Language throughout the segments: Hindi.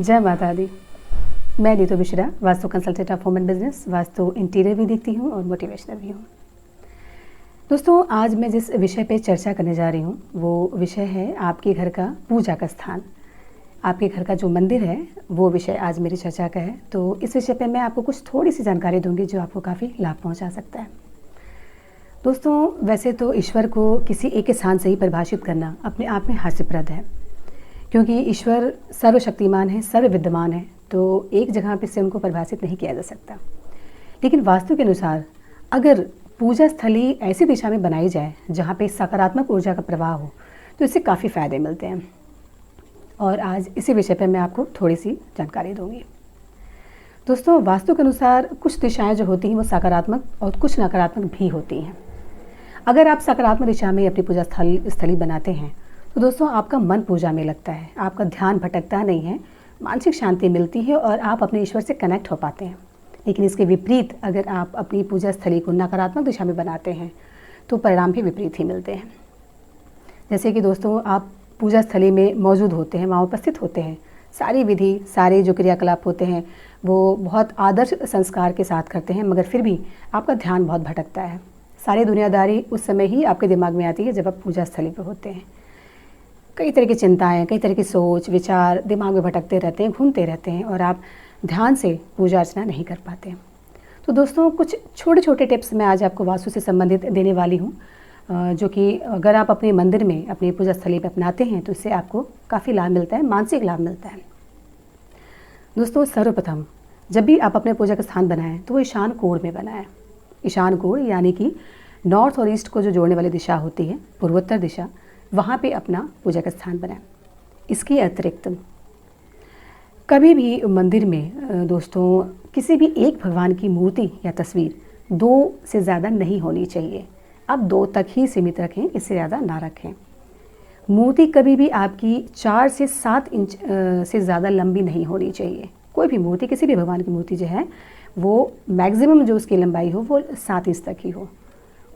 जय माता दी। मैं Neetu Mishra, vastu consultant of women business, vastu interior भी देखती हूँ और मोटिवेशनल भी हूँ। दोस्तों, आज मैं जिस विषय पे चर्चा करने जा रही हूँ वो विषय है आपके घर का पूजा का स्थान। आपके घर का जो मंदिर है वो विषय आज मेरी चर्चा का है। तो इस विषय पे मैं आपको कुछ थोड़ी सी जानकारी दूंगी जो आपको काफ़ी लाभ पहुँचा सकता है। दोस्तों, वैसे तो ईश्वर को किसी एक स्थान से ही परिभाषित करना अपने आप में हास्यप्रद है, क्योंकि ईश्वर सर्वशक्तिमान है, सर्वविद्यमान है, तो एक जगह पे से उनको परिभाषित नहीं किया जा सकता। लेकिन वास्तु के अनुसार अगर पूजा स्थली ऐसी दिशा में बनाई जाए जहाँ पे सकारात्मक ऊर्जा का प्रवाह हो तो इससे काफ़ी फ़ायदे मिलते हैं। और आज इसी विषय पर मैं आपको थोड़ी सी जानकारी दूंगी। दोस्तों, वास्तु के अनुसार कुछ दिशाएं जो होती हैं वो सकारात्मक और कुछ नकारात्मक भी होती हैं। अगर आप सकारात्मक दिशा में अपनी पूजा स्थली बनाते हैं तो दोस्तों आपका मन पूजा में लगता है, आपका ध्यान भटकता नहीं है, मानसिक शांति मिलती है और आप अपने ईश्वर से कनेक्ट हो पाते हैं। लेकिन इसके विपरीत अगर आप अपनी पूजा स्थली को नकारात्मक दिशा में बनाते हैं तो परिणाम भी विपरीत ही मिलते हैं। जैसे कि दोस्तों, आप पूजा स्थली में मौजूद होते हैं, वहाँ उपस्थित होते हैं, सारी विधि, सारे जो क्रियाकलाप होते हैं वो बहुत आदर्श संस्कार के साथ करते हैं, मगर फिर भी आपका ध्यान बहुत भटकता है। सारी दुनियादारी उस समय ही आपके दिमाग में आती है जब आप पूजा स्थली पर होते हैं। कई तरह की चिंताएं, कई तरह की सोच विचार दिमाग में भटकते रहते हैं, घूमते रहते हैं और आप ध्यान से पूजा अर्चना नहीं कर पाते। तो दोस्तों, कुछ छोटे छोटे टिप्स मैं आज आपको वास्तु से संबंधित देने वाली हूँ, जो कि अगर आप अपने मंदिर में, अपनी पूजा स्थली पर अपनाते हैं तो इससे आपको काफ़ी लाभ मिलता है, मानसिक लाभ मिलता है। दोस्तों, सर्वप्रथम जब भी आप अपने पूजा का स्थान बनाएं तो वो ईशान कोण में बनाएं। ईशान कोण यानी कि नॉर्थ और ईस्ट को जो जोड़ने वाली दिशा होती है, पूर्वोत्तर दिशा, वहाँ पे अपना पूजा का स्थान बनाएं। इसके अतिरिक्त कभी भी मंदिर में दोस्तों किसी भी एक भगवान की मूर्ति या तस्वीर 2 से ज़्यादा नहीं होनी चाहिए। आप 2 तक ही सीमित रखें, इससे ज़्यादा ना रखें। मूर्ति कभी भी आपकी 4 से 7 इंच से ज़्यादा लंबी नहीं होनी चाहिए। कोई भी मूर्ति, किसी भी भगवान की मूर्ति जो है वो मैक्सिमम जो उसकी लंबाई हो वो 7 इंच तक ही हो।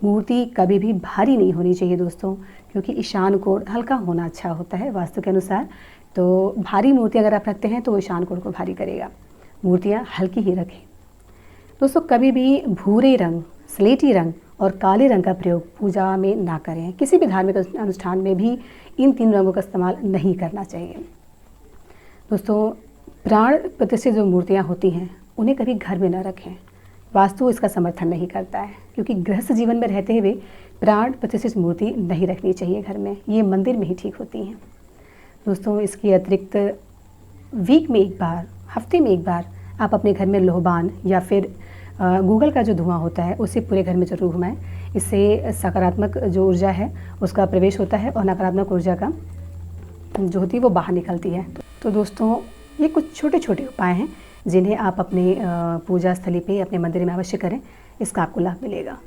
मूर्ति कभी भी भारी नहीं होनी चाहिए दोस्तों, क्योंकि ईशान कोण हल्का होना अच्छा होता है वास्तु के अनुसार। तो भारी मूर्ति अगर आप रखते हैं तो वो ईशान कोण को भारी करेगा। मूर्तियाँ हल्की ही रखें। दोस्तों, कभी भी भूरे रंग, स्लेटी रंग और काले रंग का प्रयोग पूजा में ना करें। किसी भी धार्मिक अनुष्ठान में भी इन 3 रंगों का इस्तेमाल नहीं करना चाहिए। दोस्तों, प्राण प्रतिष्ठित जो मूर्तियाँ होती हैं उन्हें कभी घर में ना रखें। वास्तु इसका समर्थन नहीं करता है, क्योंकि गृहस्थ जीवन में रहते हुए प्राण प्रतिष्ठित मूर्ति नहीं रखनी चाहिए घर में, ये मंदिर में ही ठीक होती हैं। दोस्तों, इसके अतिरिक्त वीक में एक बार, हफ्ते में एक बार आप अपने घर में लोहबान या फिर गूगल का जो धुआं होता है उसे पूरे घर में जरूर घुमाएं। इससे सकारात्मक जो ऊर्जा है उसका प्रवेश होता है और नकारात्मक ऊर्जा का जो होती है वो बाहर निकलती है। तो दोस्तों, ये कुछ छोटे छोटे उपाय हैं जिन्हें आप अपने पूजा स्थली पे, अपने मंदिर में अवश्य करें, इसका आपको लाभ मिलेगा।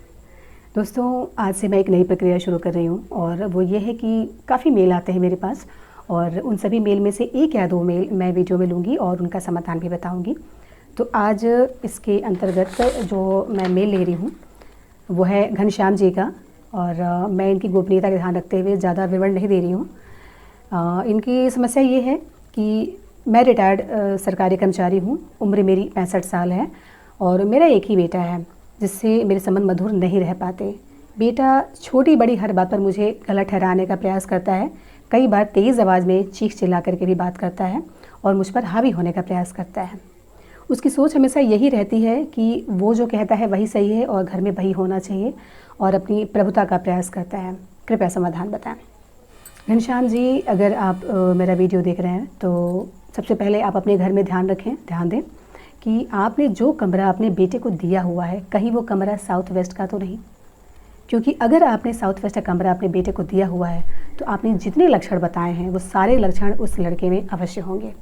दोस्तों, आज से मैं एक नई प्रक्रिया शुरू कर रही हूँ और वो ये है कि काफ़ी मेल आते हैं मेरे पास और उन सभी मेल में से 1 या 2 मेल मैं वीडियो में लूँगी और उनका समाधान भी बताऊँगी। तो आज इसके अंतर्गत जो मैं मेल ले रही हूँ वो है घनश्याम जी का, और मैं इनकी गोपनीयता का ध्यान रखते हुए ज़्यादा विवरण नहीं दे रही हूँ। इनकी समस्या ये है कि मैं रिटायर्ड सरकारी कर्मचारी हूँ, उम्र मेरी 65 साल है और मेरा एक ही बेटा है जिससे मेरे संबंध मधुर नहीं रह पाते। बेटा छोटी बड़ी हर बात पर मुझे गलत ठहराने का प्रयास करता है, कई बार तेज़ आवाज़ में चीख चिल्ला करके भी बात करता है और मुझ पर हावी होने का प्रयास करता है। उसकी सोच हमेशा यही रहती है कि वो जो कहता है वही सही है और घर में वही होना चाहिए और अपनी प्रभुता का प्रयास करता है। कृपया समाधान बताएं। घनश्याम जी, अगर आप मेरा वीडियो देख रहे हैं तो सबसे पहले आप अपने घर में ध्यान दें कि आपने जो कमरा अपने बेटे को दिया हुआ है कहीं वो कमरा साउथ वेस्ट का तो नहीं, क्योंकि अगर आपने साउथ वेस्ट का कमरा अपने बेटे को दिया हुआ है तो आपने जितने लक्षण बताए हैं वो सारे लक्षण उस लड़के में अवश्य होंगे।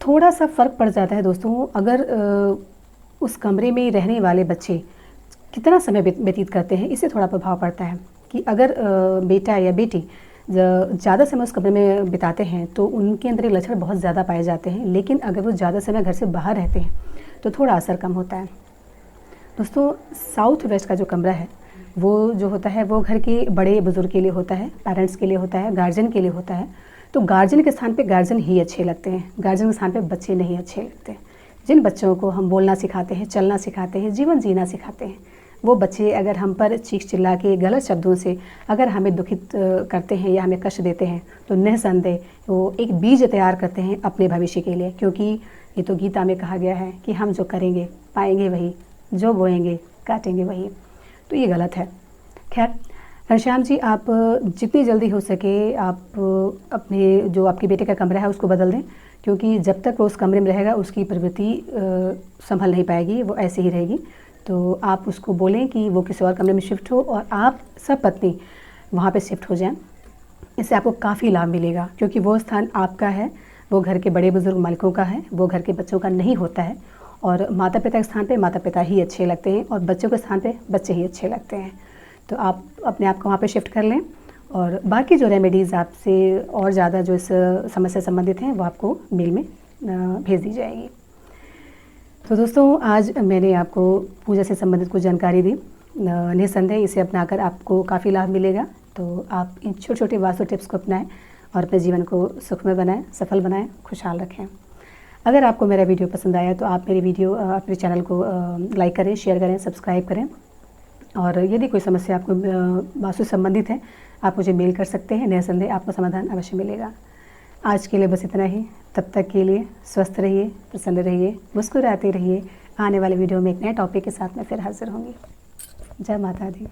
थोड़ा सा फ़र्क पड़ जाता है दोस्तों, अगर उस कमरे में रहने वाले बच्चे कितना समय व्यतीत करते हैं, इससे थोड़ा प्रभाव पड़ता है कि अगर बेटा या बेटी ज़्यादा समय उस कमरे में बिताते हैं तो उनके अंदर ये लक्षण बहुत ज़्यादा पाए जाते हैं। लेकिन अगर वो ज़्यादा समय घर से बाहर रहते हैं तो थोड़ा असर कम होता है। दोस्तों, साउथ वेस्ट का जो कमरा है वो जो होता है वो घर के बड़े बुजुर्ग के लिए होता है, पेरेंट्स के लिए होता है, गार्जियन के लिए होता है। तो गार्जियन के स्थान पे गार्जियन ही अच्छे लगते हैं, गार्जियन के स्थान पे बच्चे नहीं अच्छे लगते। जिन बच्चों को हम बोलना सिखाते हैं, चलना सिखाते हैं, जीवन जीना सिखाते हैं, वो बच्चे अगर हम पर चीख चिल्ला के गलत शब्दों से अगर हमें दुखित करते हैं या हमें कष्ट देते हैं, तो निःसंदेह वो एक बीज तैयार करते हैं अपने भविष्य के लिए। क्योंकि ये तो गीता में कहा गया है कि हम जो करेंगे पाएंगे वही, जो बोएंगे काटेंगे वही। तो ये गलत है। खैर घनश्याम जी, आप जितनी जल्दी हो सके आप अपने जो आपके बेटे का कमरा है उसको बदल दें, क्योंकि जब तक वो उस कमरे में रहेगा उसकी प्रवृत्ति संभल नहीं पाएगी, वो ऐसे ही रहेगी। तो आप उसको बोलें कि वो किसी और कमरे में शिफ्ट हो और आप सब पत्नी वहाँ पे शिफ्ट हो जाएं। इससे आपको काफ़ी लाभ मिलेगा, क्योंकि वो स्थान आपका है, वो घर के बड़े बुजुर्ग मालिकों का है, वो घर के बच्चों का नहीं होता है। और माता पिता के स्थान पे माता पिता ही अच्छे लगते हैं और बच्चों के स्थान पे बच्चे ही अच्छे लगते हैं। तो आप अपने आप को वहाँ पे शिफ्ट कर लें और बाकी जो रेमेडीज़ आपसे और ज़्यादा जो इस समस्या से संबंधित हैं वो आपको मेल में भेज दी जाएगी। तो दोस्तों, आज मैंने आपको पूजा से संबंधित कुछ जानकारी दी। निःसंदेह इसे अपनाकर आपको काफ़ी लाभ मिलेगा। तो आप इन छोटे छोटे वास्तु टिप्स को अपनाएं और अपने जीवन को सुखमय बनाएं, सफल बनाएं, खुशहाल रखें। अगर आपको मेरा वीडियो पसंद आया तो आप अपने चैनल को लाइक करें, शेयर करें, सब्सक्राइब करें। और यदि कोई समस्या आपको वास्तु संबंधित है, आप मुझे मेल कर सकते हैं, निःसंदेह आपको समाधान अवश्य मिलेगा। आज के लिए बस इतना ही। तब तक के लिए स्वस्थ रहिए, प्रसन्न रहिए, मुस्कुराते रहिए। आने वाले वीडियो में एक नए टॉपिक के साथ मैं फिर हाजिर होंगी। जय माता दी।